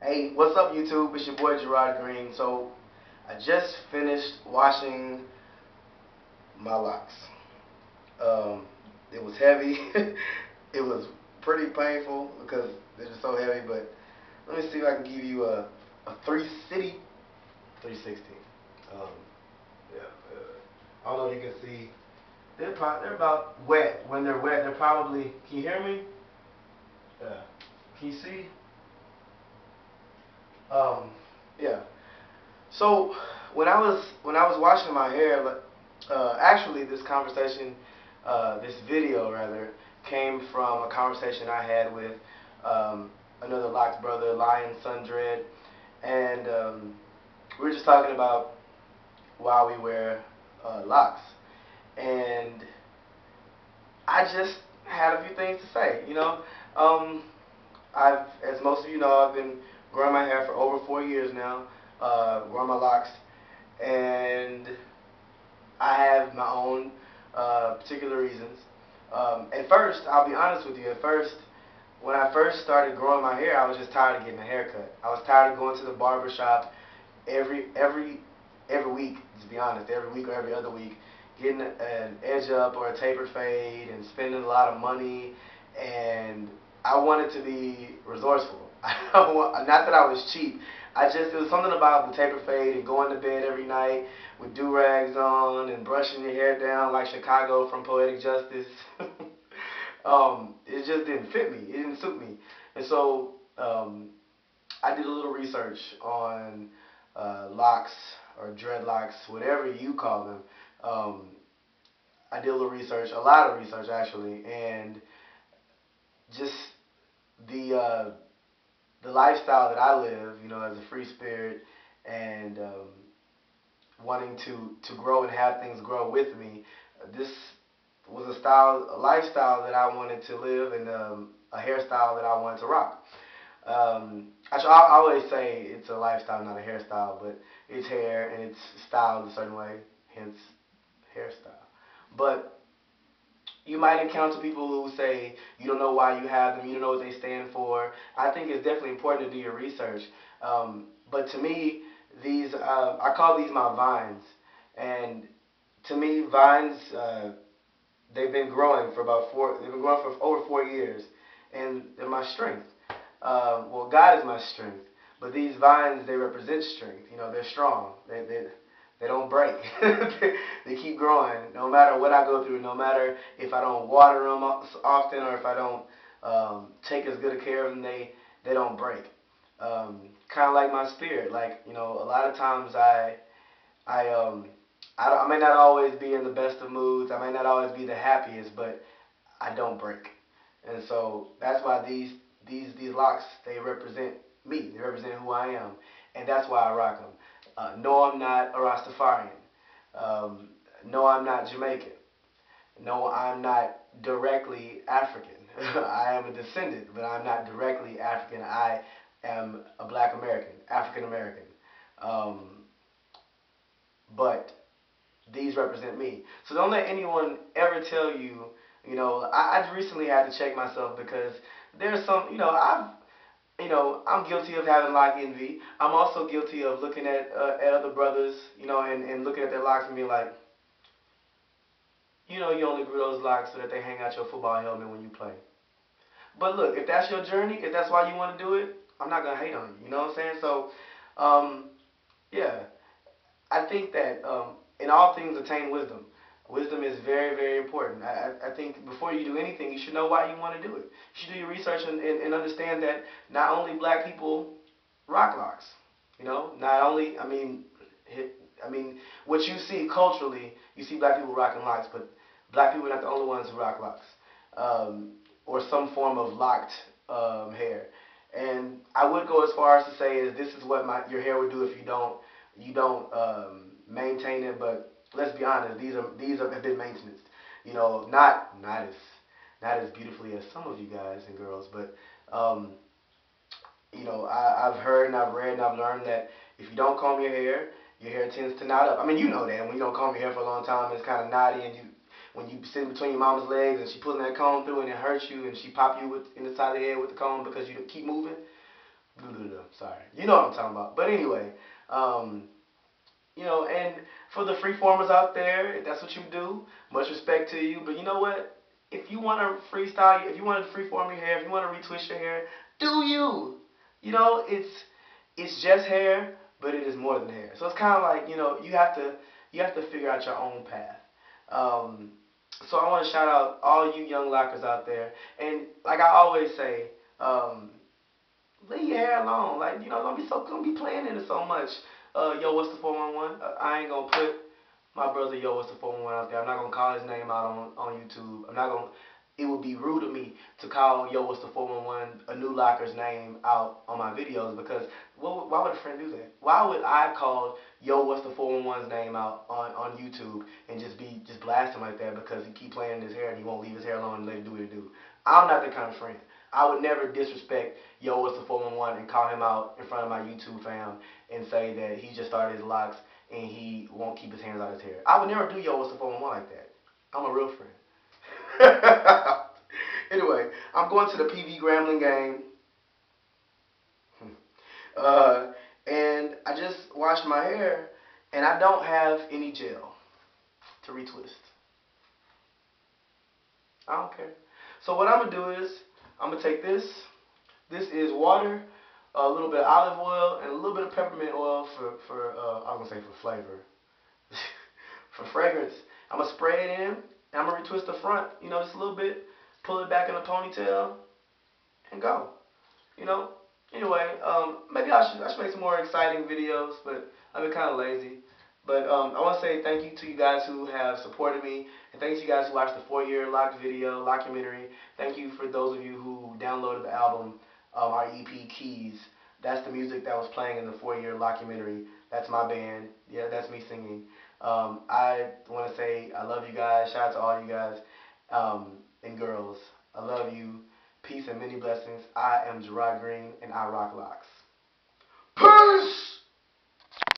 Hey, what's up YouTube? It's your boy Jirod Greene. So, I just finished washing my locks. It was heavy. It was pretty painful because they're just so heavy, but let me see if I can give you a 360. Um, yeah, I don't know if you can see. They're about wet. When they're wet, they're probably, can you hear me? Yeah. Can you see? Um, yeah. So when I was washing my hair, actually this video rather, came from a conversation I had with another Locs brother, LionSunDread, and we were just talking about why we wear locks, and I just had a few things to say. Um, as most of you know, I've been growing my hair for over 4 years now, growing my locks, and I have my own particular reasons. At first, I'll be honest with you, when I first started growing my hair, I was just tired of getting a haircut. I was tired of going to the barber shop every week, to be honest, every week or every other week, getting an edge up or a tapered fade and spending a lot of money, and I wanted to be resourceful. Not that I was cheap. It was something about the taper fade and going to bed every night with do-rags on and brushing your hair down like Chicago from Poetic Justice. It just didn't fit me. It didn't suit me. And so I did a little research on locks or dreadlocks, whatever you call them. I did a little research, a lot of research actually, and just the lifestyle that I live, as a free spirit, and wanting to grow and have things grow with me. This was a lifestyle that I wanted to live, and a hairstyle that I wanted to rock. I always say it's a lifestyle, not a hairstyle, but it's hair and it's styled a certain way, hence hairstyle. But you might encounter people who say you don't know why you have them, you don't know what they stand for. I think it's definitely important to do your research. But to me, I call these my vines. And to me, vines, they've been growing for they've been growing for over 4 years. And they're my strength. Well, God is my strength. But these vines, they represent strength. They're strong. They don't break. They keep growing no matter what I go through, no matter if I don't water them often or if I don't take as good a care of them, they don't break. Kind of like my spirit. Like, a lot of times I may not always be in the best of moods. I may not always be the happiest, but I don't break. And so that's why these locks, they represent me. They represent who I am. And that's why I rock them. No, I'm not a Rastafarian. No, I'm not Jamaican. No, I'm not directly African. I am a descendant, but I'm not directly African. I am a Black American, African American. But these represent me. So don't let anyone ever tell you, I recently had to check myself because there's some, I'm guilty of having lock envy. I'm also guilty of looking at other brothers, and looking at their locks and being like, you only grew those locks so that they hang out your football helmet when you play. But look, if that's your journey, if that's why you want to do it, I'm not going to hate on you. You know what I'm saying? So, yeah, I think that in all things attain wisdom. Wisdom is very, very important. I think before you do anything, you should know why you want to do it. You should do your research and understand that not only black people rock locks. Not only, what you see culturally, you see black people rocking locks, but black people are not the only ones who rock locks. Or some form of locked hair. And I would go as far as to say is this is what your hair would do if you don't maintain it, but let's be honest, these have been maintenance. Not as beautifully as some of you guys and girls, but I've heard and I've read and I've learned that if you don't comb your hair tends to knot up. I mean, you know that when you don't comb your hair for a long time, it's kind of knotty, and when you sit between your mama's legs and she pulling that comb through and it hurts you, and she pop you in the side of the head with the comb because you keep moving. Sorry. You know what I'm talking about. But anyway, you know, and for the freeformers out there, if that's what you do, much respect to you. But you know what? If you want to freestyle, if you want to freeform your hair, if you want to retwist your hair, do you? You know, it's just hair, but it is more than hair. So it's kind of like, you know, you have to figure out your own path. So I want to shout out all you young lockers out there, and like I always say, leave your hair alone. Like, you know, don't be playing in it so much. Yo, what's the 411? I ain't gonna put my brother Yo, what's the 411 out there. I'm not gonna call his name out on YouTube. I'm not gonna. It would be rude of me to call Yo, what's the 411 a new locker's name out on my videos, because why would a friend do that? Why would I call Yo, what's the 411's name out on YouTube and just blast him like that because he keep playing in his hair and he won't leave his hair alone and let it do what it do? I'm not that kind of friend. I would never disrespect Yo, what's the 411 and call him out in front of my YouTube fam and say that he just started his locks and he won't keep his hands out of his hair. I would never do Yo, what's the 411 like that. I'm a real friend. Anyway, I'm going to the PV Grambling game. And I just washed my hair and I don't have any gel to retwist. I don't care. So what I'm going to do is I'm going to take this. This is water, a little bit of olive oil, and a little bit of peppermint oil for I was going to say for flavor. For fragrance. I'm going to spray it in, and I'm going to retwist the front, you know, just a little bit, pull it back in a ponytail, and go. You know? Anyway, maybe I should make some more exciting videos, but I've been kind of lazy. But I want to say thank you to you guys who have supported me, and thanks to you guys who watched the 4-year Loc video, Lockumentary. Thank you for those of you who downloaded the album, our EP Keys. That's the music that was playing in the 4-year Lockumentary. That's my band. Yeah, that's me singing. I want to say I love you guys. Shout out to all you guys and girls. I love you. Peace and many blessings. I am Jirod Greene, and I rock locks. Peace!